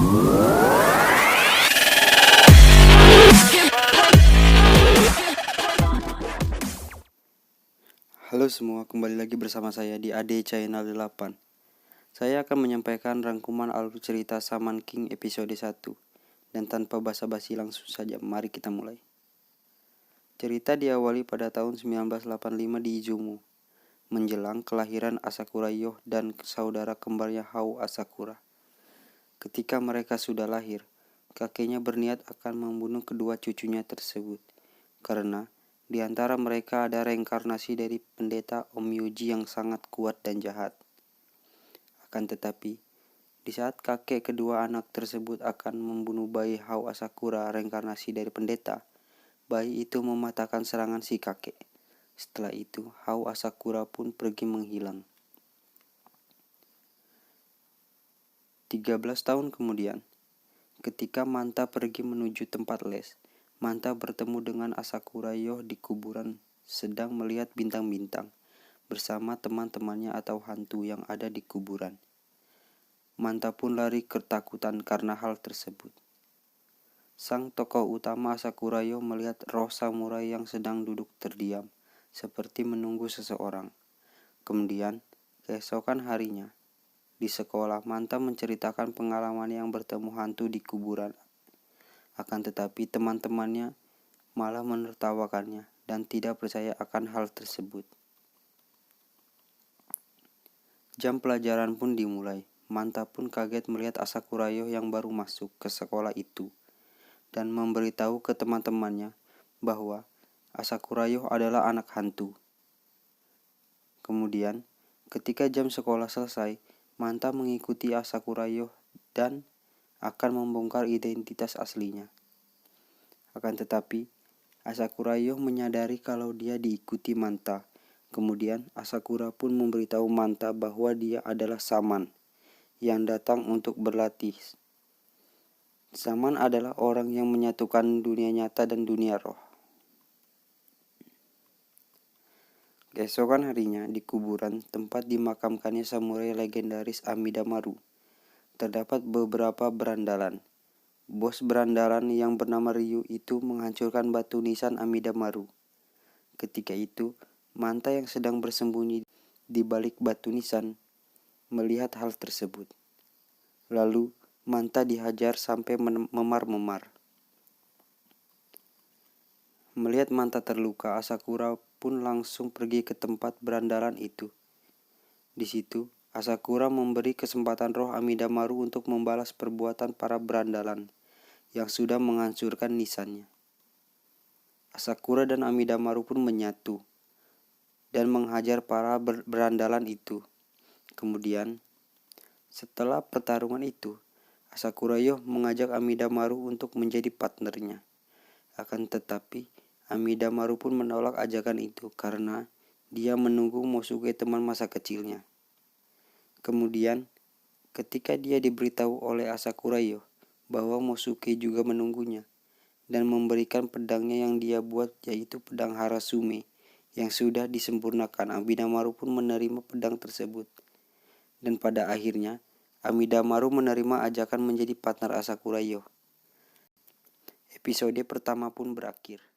Halo semua, kembali lagi bersama saya di AD Channel 8. Saya akan menyampaikan rangkuman alur cerita Shaman King episode 1. Dan tanpa basa-basi langsung saja, mari kita mulai. Cerita diawali pada tahun 1985 di Izumo, menjelang kelahiran Asakura Yoh dan saudara kembarnya Hao Asakura. Ketika mereka sudah lahir, kakeknya berniat akan membunuh kedua cucunya tersebut, karena di antara mereka ada reinkarnasi dari pendeta Om Yuji yang sangat kuat dan jahat. Akan tetapi, di saat kakek kedua anak tersebut akan membunuh bayi Hao Asakura reinkarnasi dari pendeta, bayi itu mematahkan serangan si kakek. Setelah itu, Hao Asakura pun pergi menghilang. 13 tahun kemudian, ketika Manta pergi menuju tempat les, Manta bertemu dengan Asakura Yoh di kuburan sedang melihat bintang-bintang bersama teman-temannya atau hantu yang ada di kuburan. Manta pun lari ketakutan karena hal tersebut. Sang tokoh utama Asakura Yoh melihat roh samurai yang sedang duduk terdiam, seperti menunggu seseorang. Kemudian, keesokan harinya, di sekolah Manta menceritakan pengalaman yang bertemu hantu di kuburan. Akan tetapi teman-temannya malah menertawakannya dan tidak percaya akan hal tersebut. Jam pelajaran pun dimulai. Manta pun kaget melihat Asakura Yoh yang baru masuk ke sekolah itu dan memberitahu ke teman-temannya bahwa Asakura Yoh adalah anak hantu. Kemudian, ketika jam sekolah selesai, Manta mengikuti Asakura Yoh dan akan membongkar identitas aslinya. Akan tetapi, Asakura Yoh menyadari kalau dia diikuti Manta. Kemudian, Asakura pun memberitahu Manta bahwa dia adalah Shaman yang datang untuk berlatih. Shaman adalah orang yang menyatukan dunia nyata dan dunia roh. Keesokan harinya, di kuburan tempat dimakamkannya samurai legendaris Amidamaru, terdapat beberapa berandalan. Bos berandalan yang bernama Ryu itu menghancurkan batu nisan Amidamaru. Ketika itu, Manta yang sedang bersembunyi di balik batu nisan melihat hal tersebut. Lalu, Manta dihajar sampai memar-memar. Melihat Manta terluka, Asakura pun langsung pergi ke tempat berandalan itu. Di situ, Asakura memberi kesempatan roh Amidamaru untuk membalas perbuatan para berandalan yang sudah menghancurkan nisannya. Asakura dan Amidamaru pun menyatu dan menghajar para berandalan itu. Kemudian, setelah pertarungan itu, Asakura Yoh mengajak Amidamaru untuk menjadi partnernya. Akan tetapi, Amidamaru pun menolak ajakan itu karena dia menunggu Mosuke teman masa kecilnya. Kemudian, ketika dia diberitahu oleh Asakura Yoh bahwa Mosuke juga menunggunya dan memberikan pedangnya yang dia buat, yaitu pedang Harasume yang sudah disempurnakan, Amidamaru pun menerima pedang tersebut. Dan pada akhirnya, Amidamaru menerima ajakan menjadi partner Asakura Yoh. Episode pertama pun berakhir.